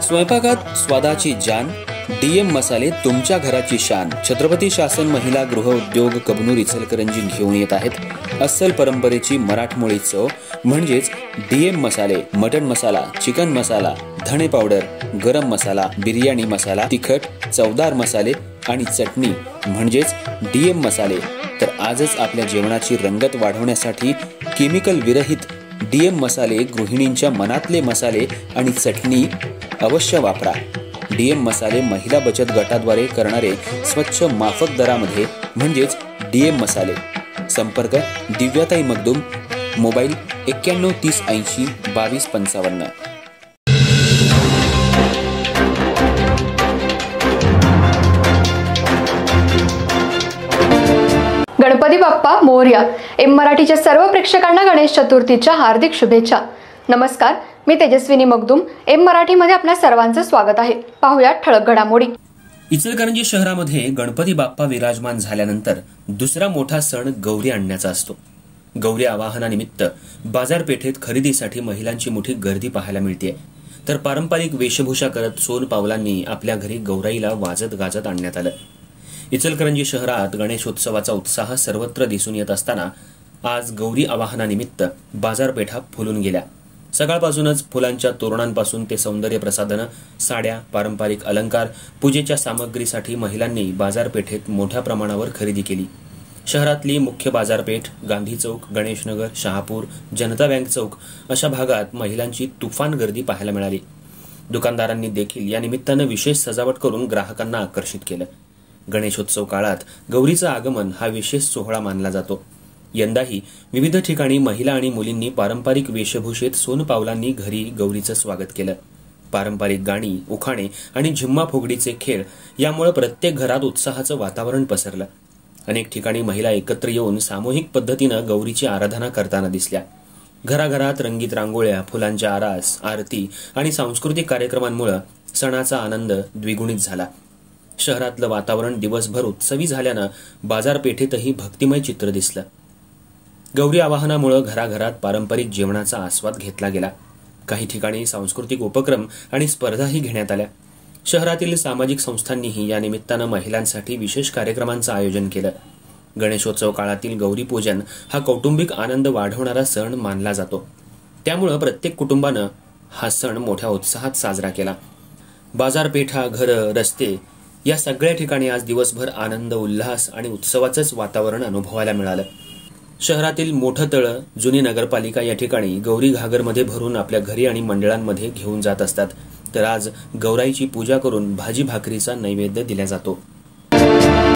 स्वयंपाकात स्वादाची जान, डीएम मसाले तुमच्या घराची शान। छत्रपती शासन महिला गृह उद्योग कबनूर इचलकरंजी घेऊन येत आहेत अस्सल परंपरेची मराठमोळी चव म्हणजेच डीएम मसाले। मटन मसाला, चिकन मसाला, धणे पावडर, गरम मसाला, बिर्याणी मसाला, तिखट चवदार मसाले आणि चटणी म्हणजेच डीएम मसाले। तर आजच आपल्या जेवणाची रंगत वाढवण्यासाठी केमिकल विरहित डीएम मसाले, गृहिणींच्या मनातले मसाले आणि चटणी अवश्य वापरा। डीएम मसाले महिला बचत गटाद्वारे करणारे स्वच्छ माफक दरामध्ये म्हणजेच डीएम मसाले। संपर्क दिव्याताई मगदूम, मोबाईल 91 30 80 22 55। गणपती बाप्पा मोरया। एम मराठीच्या सर्व प्रेक्षकांना गणेश चतुर्थीच्या हार्दिक शुभेच्छा। नमस्कार, मी तेजस्विनी मगदूम। एम मराठीमध्ये आपल्या सर्वांचं स्वागत आहे। पाहूया ठळक घडामोडी। इचलकरंजी शहरामध्ये गणपती बाप्पा विराजमान झाल्यानंतर दुसरा मोठा सण गौरी आणण्याचा असतो। गौरी आवाहनानिमित्त बाजारपेठेत खरेदीसाठी महिलांची मोठी गर्दी पाहायला मिळते। तर पारंपरिक वेशभूषा करत सोनपावलांनी आपल्या घरी गौराईला वाजत गाजत आणण्यात आलं। इचलकरंजी शहरात गणेशोत्सवाचा उत्साह सर्वत्र दिसून येत असताना आज गौरी आवाहनानिमित्त बाजारपेठा फुलून गेल्या। सकाळपासूनच फुलांच्या तोरणांपासून ते सौंदर्य प्रसाधनं, साड्या, पारंपरिक अलंकार, पूजेच्या सामग्रीसाठी महिलांनी बाजारपेठेत मोठ्या प्रमाणावर खरेदी केली। शहरातली मुख्य बाजारपेठ, गांधी चौक, गणेशनगर, शहापूर, जनता बँक चौक अशा भागात महिलांची तुफान गर्दी पाहायला मिळाली। दुकानदारांनी देखील या निमित्तानं विशेष सजावट करून ग्राहकांना आकर्षित केलं। गणेशोत्सव काळात गौरीचं आगमन हा विशेष सोहळा मानला जातो। यंदाही विविध ठिकाणी महिला आणि मुलींनी पारंपरिक वेशभूषेत सोनपावलांनी घरी गौरीचं स्वागत केलं। पारंपरिक गाणी, उखाणे आणि झिम्मा फुगडीचे खेळ यामुळे प्रत्येक घरात उत्साहाचं वातावरण पसरलं। अनेक ठिकाणी महिला एकत्र येऊन सामूहिक पद्धतीनं गौरीची आराधना करताना दिसल्या। घराघरात रंगीत रांगोळ्या, फुलांच्या आरास, आरती आणि सांस्कृतिक कार्यक्रमांमुळे सणाचा आनंद द्विगुणित झाला। शहरातलं वातावरण दिवसभर उत्सवी झाल्यानं बाजारपेठेतही भक्तिमय चित्र दिसलं। गौरी आवाहनामुळे घराघरात पारंपरिक जेवणाचा आस्वाद घेतला गेला। काही ठिकाणी सांस्कृतिक उपक्रम आणि स्पर्धाही घेण्यात आल्या। शहरातील सामाजिक संस्थांनीही या निमित्तानं महिलांसाठी विशेष कार्यक्रमांचं आयोजन केलं। गणेशोत्सव काळातील गौरीपूजन हा कौटुंबिक आनंद वाढवणारा सण मानला जातो। त्यामुळे प्रत्येक कुटुंबानं हा सण मोठ्या उत्साहात साजरा केला। बाजारपेठा, घरं, रस्ते या सगळ्या ठिकाणी आज दिवसभर आनंद, उल्हास आणि उत्सवाचंच वातावरण अनुभवायला मिळालं। शहरातील मोठं तळं, जुनी नगरपालिका या ठिकाणी गौरी घागरमध्ये भरून आपल्या घरी आणि मंडळांमध्ये घेऊन जात असतात। तर आज गौराईची पूजा करून भाजी भाकरीचा नैवेद्य दिला जातो।